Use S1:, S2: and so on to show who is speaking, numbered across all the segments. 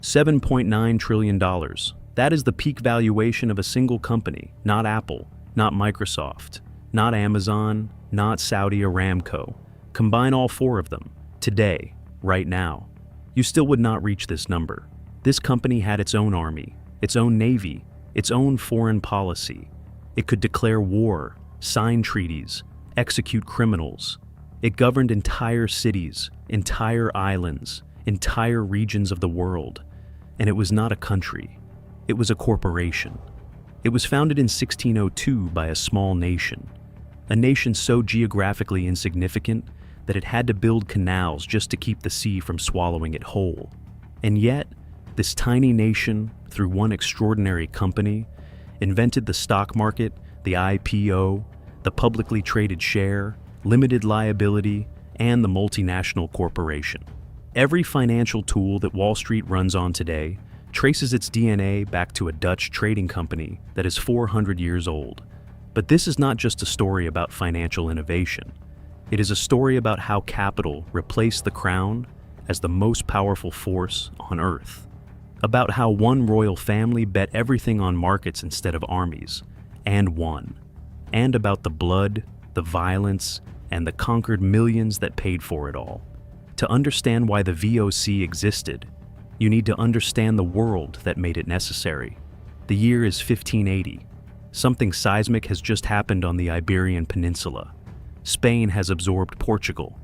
S1: $7.9 trillion. That is the peak valuation of a single company, not Apple, not Microsoft, not Amazon, not Saudi Aramco. Combine all four of them, today, right now. You still would not reach this number. This company had its own army, its own navy, its own foreign policy. It could declare war, sign treaties, execute criminals. It governed entire cities, entire islands, entire regions of the world. And it was not a country. It was a corporation. It was founded in 1602 by a small nation. A nation so geographically insignificant that it had to build canals just to keep the sea from swallowing it whole. And yet, this tiny nation, through one extraordinary company, invented the stock market, the IPO, the publicly traded share, limited liability, and the multinational corporation. Every financial tool that Wall Street runs on today traces its DNA back to a Dutch trading company that is 400 years old. But this is not just a story about financial innovation. It is a story about how capital replaced the crown as the most powerful force on Earth. About how one royal family bet everything on markets instead of armies, and won. And about the blood, the violence, and the conquered millions that paid for it all. To understand why the VOC existed, you need to understand the world that made it necessary. The year is 1580. Something seismic has just happened on the Iberian Peninsula. Spain has absorbed Portugal.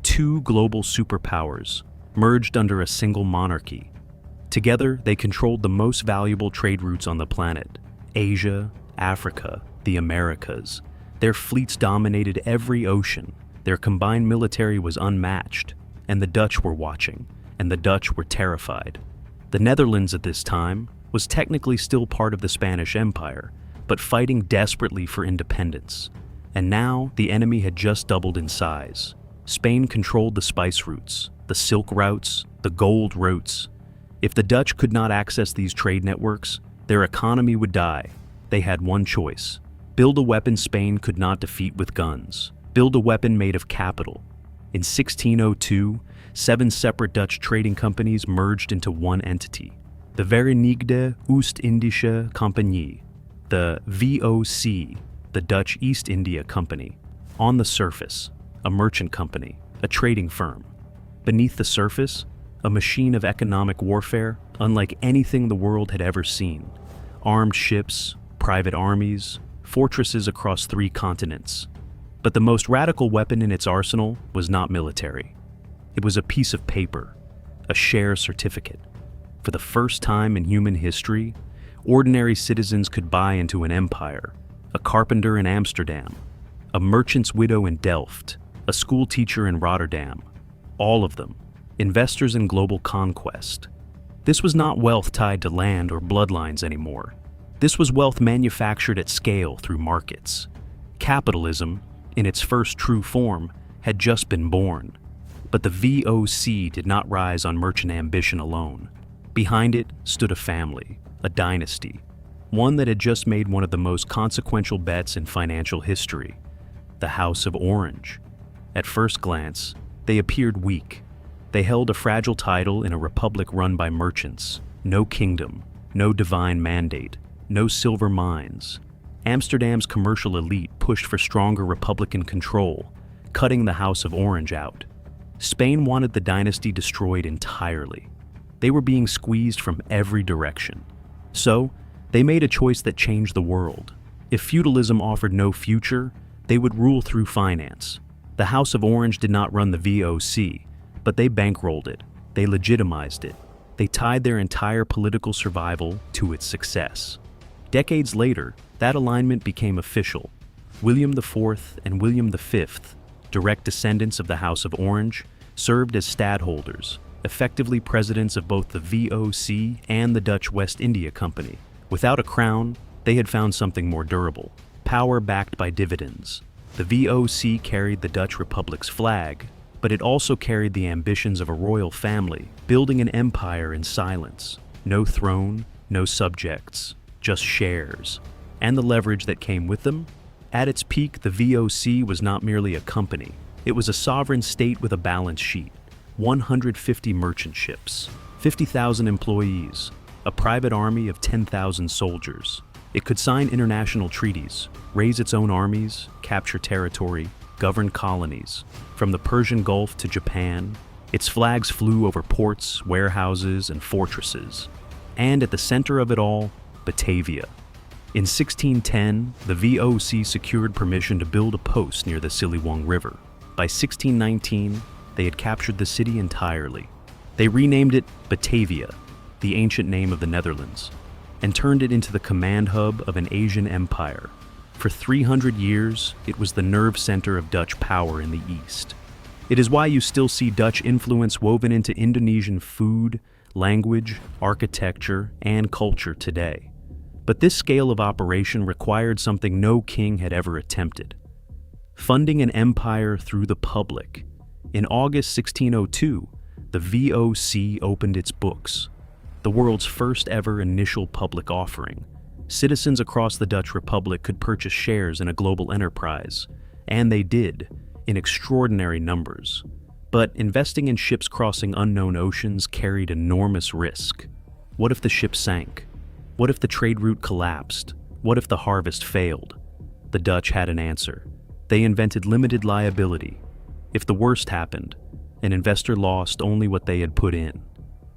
S1: Two global superpowers merged under a single monarchy. Together, they controlled the most valuable trade routes on the planet: Asia, Africa, the Americas. Their fleets dominated every ocean. Their combined military was unmatched. And the Dutch were watching, and the Dutch were terrified. The Netherlands at this time was technically still part of the Spanish Empire, but fighting desperately for independence. And now the enemy had just doubled in size. Spain controlled the spice routes, the silk routes, the gold routes. If the Dutch could not access these trade networks, their economy would die. They had one choice: build a weapon Spain could not defeat with guns. Build a weapon made of capital. In 1602, 7 separate Dutch trading companies merged into one entity, the Verenigde Oost-Indische Compagnie, the VOC, the Dutch East India Company. On the surface, a merchant company, a trading firm. Beneath the surface, a machine of economic warfare unlike anything the world had ever seen. Armed ships, private armies, fortresses across 3 continents. But the most radical weapon in its arsenal was not military. It was a piece of paper, a share certificate. For the first time in human history, ordinary citizens could buy into an empire: a carpenter in Amsterdam, a merchant's widow in Delft, a school teacher in Rotterdam. All of them, investors in global conquest. This was not wealth tied to land or bloodlines anymore. This was wealth manufactured at scale through markets. Capitalism, in its first true form, had just been born. But the VOC did not rise on merchant ambition alone. Behind it stood a family, a dynasty, one that had just made one of the most consequential bets in financial history: the House of Orange. At first glance, they appeared weak. They held a fragile title in a republic run by merchants. No kingdom, no divine mandate, no silver mines. Amsterdam's commercial elite pushed for stronger republican control, cutting the House of Orange out. Spain wanted the dynasty destroyed entirely. They were being squeezed from every direction. So, they made a choice that changed the world. If feudalism offered no future, they would rule through finance. The House of Orange did not run the VOC, but they bankrolled it. They legitimized it. They tied their entire political survival to its success. Decades later, that alignment became official. William IV and William V, direct descendants of the House of Orange, served as stadholders, effectively presidents of both the VOC and the Dutch West India Company. Without a crown, they had found something more durable: power backed by dividends. The VOC carried the Dutch Republic's flag, but it also carried the ambitions of a royal family, building an empire in silence. No throne, no subjects, just shares. And the leverage that came with them? At its peak, the VOC was not merely a company. It was a sovereign state with a balance sheet, 150 merchant ships, 50,000 employees, a private army of 10,000 soldiers. It could sign international treaties, raise its own armies, capture territory, govern colonies. From the Persian Gulf to Japan, its flags flew over ports, warehouses, and fortresses. And at the center of it all, Batavia. In 1610, the VOC secured permission to build a post near the Siliwang River. By 1619, they had captured the city entirely. They renamed it Batavia, the ancient name of the Netherlands, and turned it into the command hub of an Asian empire. For 300 years, it was the nerve center of Dutch power in the East. It is why you still see Dutch influence woven into Indonesian food, language, architecture, and culture today. But this scale of operation required something no king had ever attempted: funding an empire through the public. In August 1602, the VOC opened its books, the world's first ever initial public offering. Citizens across the Dutch Republic could purchase shares in a global enterprise, and they did, in extraordinary numbers. But investing in ships crossing unknown oceans carried enormous risk. What if the ship sank? What if the trade route collapsed? What if the harvest failed? The Dutch had an answer. They invented limited liability. If the worst happened, an investor lost only what they had put in.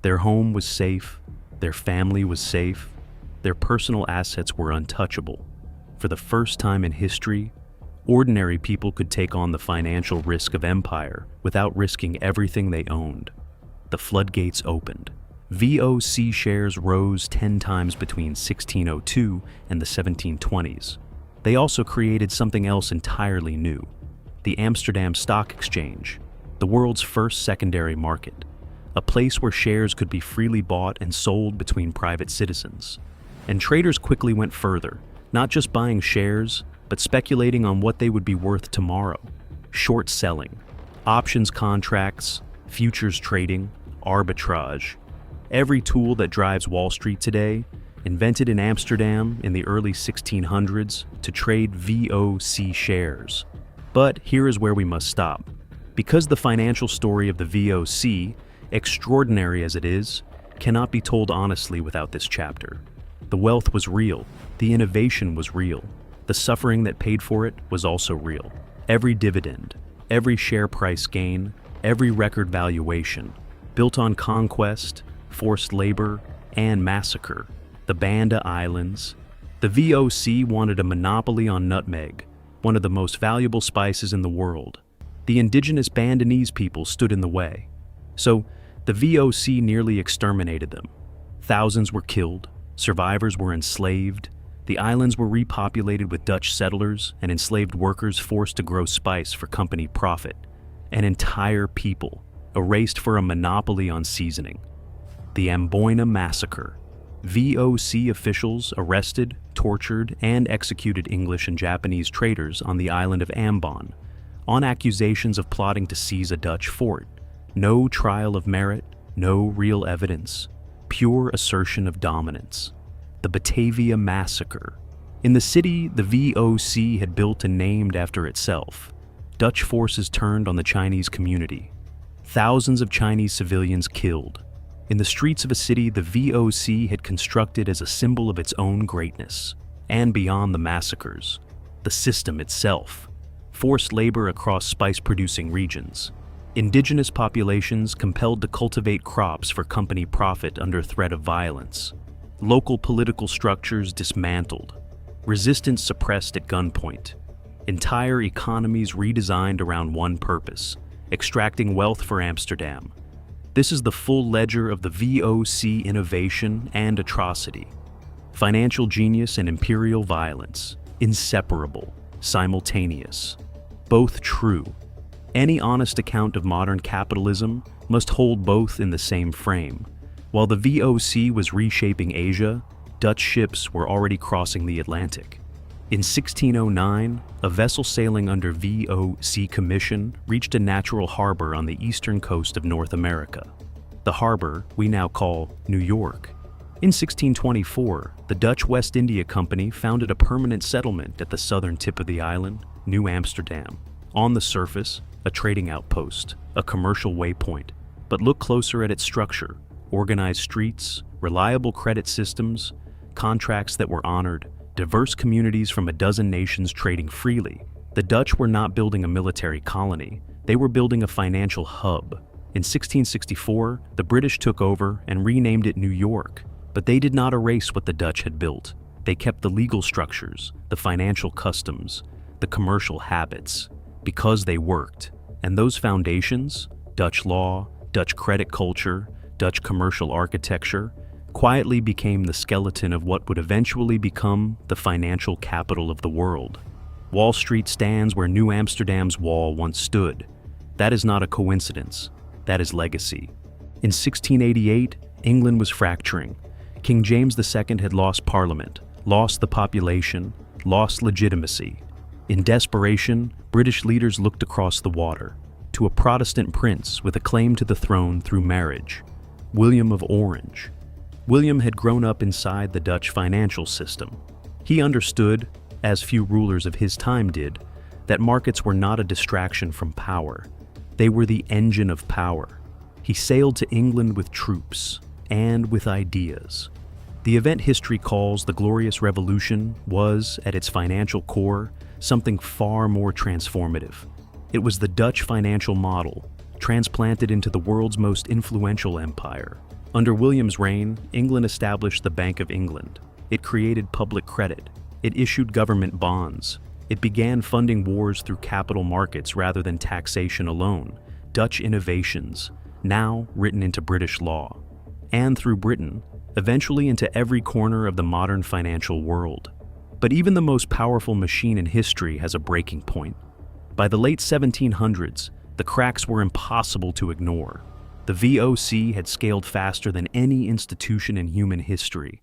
S1: Their home was safe, their family was safe, their personal assets were untouchable. For the first time in history, ordinary people could take on the financial risk of empire without risking everything they owned. The floodgates opened. VOC shares rose 10 times between 1602 and the 1720s. They also created something else entirely new: the Amsterdam Stock Exchange, the world's first secondary market, a place where shares could be freely bought and sold between private citizens. And traders quickly went further, not just buying shares, but speculating on what they would be worth tomorrow. Short selling, options contracts, futures trading, arbitrage. Every tool that drives Wall Street today, invented in Amsterdam in the early 1600s to trade VOC shares. But here is where we must stop. Because the financial story of the VOC, extraordinary as it is, cannot be told honestly without this chapter. The wealth was real, the innovation was real, the suffering that paid for it was also real. Every dividend, every share price gain, every record valuation, built on conquest, forced labor, and massacre. The Banda Islands. The VOC wanted a monopoly on nutmeg, one of the most valuable spices in the world. The indigenous Bandanese people stood in the way. So, the VOC nearly exterminated them. Thousands were killed, survivors were enslaved, the islands were repopulated with Dutch settlers and enslaved workers forced to grow spice for company profit. An entire people erased for a monopoly on seasoning. The Amboina Massacre. VOC officials arrested, tortured, and executed English and Japanese traders on the island of Amboina on accusations of plotting to seize a Dutch fort. No trial of merit, no real evidence, pure assertion of dominance. The Batavia Massacre. In the city, the VOC had built and named after itself. Dutch forces turned on the Chinese community. Thousands of Chinese civilians killed. In the streets of a city the VOC had constructed as a symbol of its own greatness. And beyond the massacres, the system itself. Forced labor across spice-producing regions. Indigenous populations compelled to cultivate crops for company profit under threat of violence. Local political structures dismantled. Resistance suppressed at gunpoint. Entire economies redesigned around one purpose: extracting wealth for Amsterdam. This is the full ledger of the VOC innovation and atrocity. Financial genius and imperial violence, inseparable, simultaneous, both true. Any honest account of modern capitalism must hold both in the same frame. While the VOC was reshaping Asia, Dutch ships were already crossing the Atlantic. In 1609, a vessel sailing under VOC commission reached a natural harbor on the eastern coast of North America. The harbor we now call New York. In 1624, the Dutch West India Company founded a permanent settlement at the southern tip of the island, New Amsterdam. On the surface, a trading outpost, a commercial waypoint. But look closer at its structure. organized streets, reliable credit systems, contracts that were honored, diverse communities from a dozen nations trading freely. The Dutch were not building a military colony, they were building a financial hub. In 1664, the British took over and renamed it New York, but they did not erase what the Dutch had built. They kept the legal structures, the financial customs, the commercial habits, because they worked. And those foundations, Dutch law, Dutch credit culture, Dutch commercial architecture, quietly became the skeleton of what would eventually become the financial capital of the world. Wall Street stands where New Amsterdam's wall once stood. That is not a coincidence. That is legacy. In 1688, England was fracturing. King James II had lost Parliament, lost the population, lost legitimacy. In desperation, British leaders looked across the water to a Protestant prince with a claim to the throne through marriage, William of Orange. William had grown up inside the Dutch financial system. He understood, as few rulers of his time did, that markets were not a distraction from power. They were the engine of power. He sailed to England with troops and with ideas. The event history calls the Glorious Revolution was, at its financial core, something far more transformative. It was the Dutch financial model, transplanted into the world's most influential empire. Under William's reign, England established the Bank of England. It created public credit. It issued government bonds. It began funding wars through capital markets rather than taxation alone. Dutch innovations, now written into British law. And through Britain, eventually into every corner of the modern financial world. But even the most powerful machine in history has a breaking point. By the late 1700s, the cracks were impossible to ignore. The VOC had scaled faster than any institution in human history,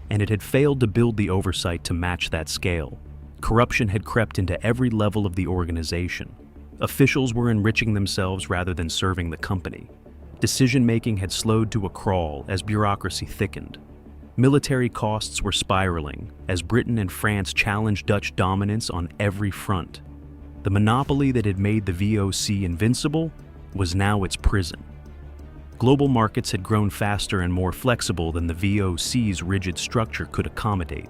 S1: and it had failed to build the oversight to match that scale. Corruption had crept into every level of the organization. Officials were enriching themselves rather than serving the company. Decision-making had slowed to a crawl as bureaucracy thickened. Military costs were spiraling as Britain and France challenged Dutch dominance on every front. The monopoly that had made the VOC invincible was now its prison. Global markets had grown faster and more flexible than the VOC's rigid structure could accommodate.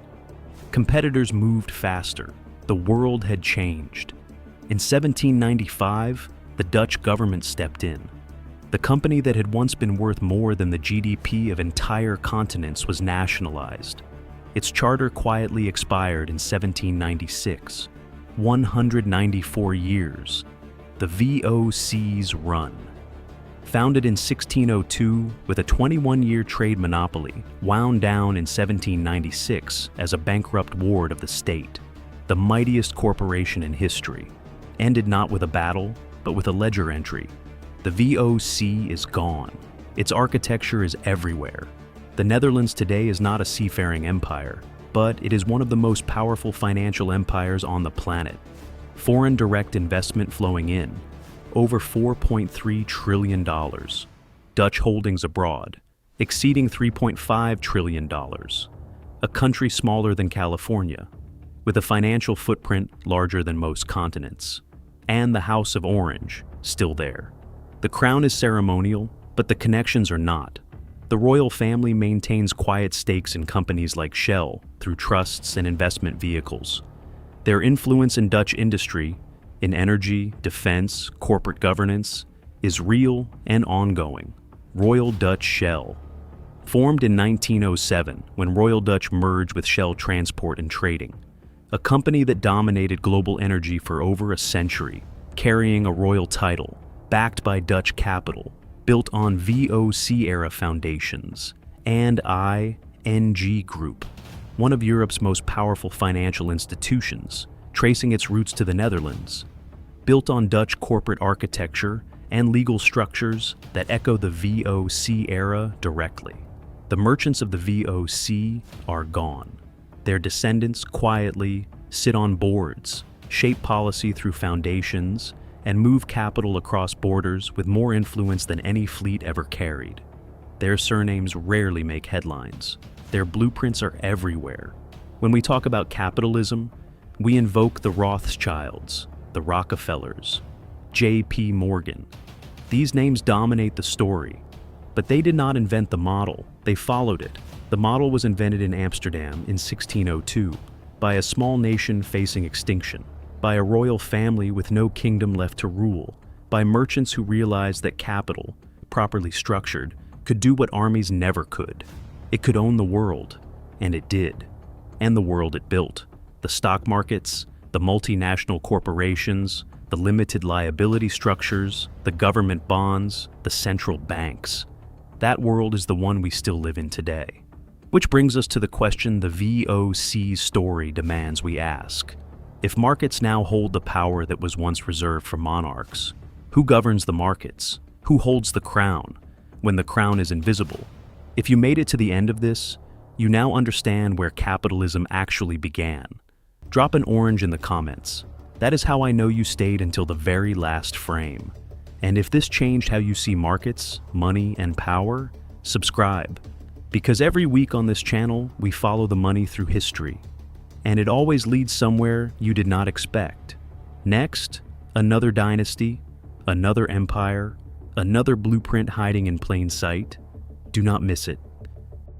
S1: Competitors moved faster. The world had changed. In 1795, the Dutch government stepped in. The company that had once been worth more than the GDP of entire continents was nationalized. Its charter quietly expired in 1796. 194 years. The VOC's run. Founded in 1602 with a 21-year trade monopoly, wound down in 1796 as a bankrupt ward of the state. The mightiest corporation in history. Ended not with a battle, but with a ledger entry. The VOC is gone. Its architecture is everywhere. The Netherlands today is not a seafaring empire, but it is one of the most powerful financial empires on the planet. Foreign direct investment flowing in, over $4.3 trillion. Dutch holdings abroad, exceeding $3.5 trillion. A country smaller than California, with a financial footprint larger than most continents. And the House of Orange, still there. The crown is ceremonial, but the connections are not. The royal family maintains quiet stakes in companies like Shell through trusts and investment vehicles. Their influence in Dutch industry, in energy, defense, corporate governance, is real and ongoing. Royal Dutch Shell. Formed in 1907 when Royal Dutch merged with Shell Transport and Trading, a company that dominated global energy for over a century, carrying a royal title, backed by Dutch capital, built on VOC-era foundations, and ING Group, one of Europe's most powerful financial institutions, tracing its roots to the Netherlands, built on Dutch corporate architecture and legal structures that echo the VOC era directly. The merchants of the VOC are gone. Their descendants quietly sit on boards, shape policy through foundations, and move capital across borders with more influence than any fleet ever carried. Their surnames rarely make headlines. Their blueprints are everywhere. When we talk about capitalism, we invoke the Rothschilds, the Rockefellers, J.P. Morgan. These names dominate the story, But they did not invent the model, they followed it. The model was invented in Amsterdam in 1602 by a small nation facing extinction, by a royal family with no kingdom left to rule, by merchants who realized that capital, properly structured, could do what armies never could. It could own the world, and it did. And the world it built. The stock markets, the multinational corporations, the limited liability structures, the government bonds, the central banks. That world is the one we still live in today. Which brings us to the question the VOC story demands we ask. If markets now hold the power that was once reserved for monarchs, who governs the markets? Who holds the crown when the crown is invisible? If you made it to the end of this, you now understand where capitalism actually began. Drop an orange in the comments. That is how I know you stayed until the very last frame. And if this changed how you see markets, money, and power, subscribe. Because every week on this channel, we follow the money through history. And it always leads somewhere you did not expect. Next, another dynasty, another empire, another blueprint hiding in plain sight. Do not miss it.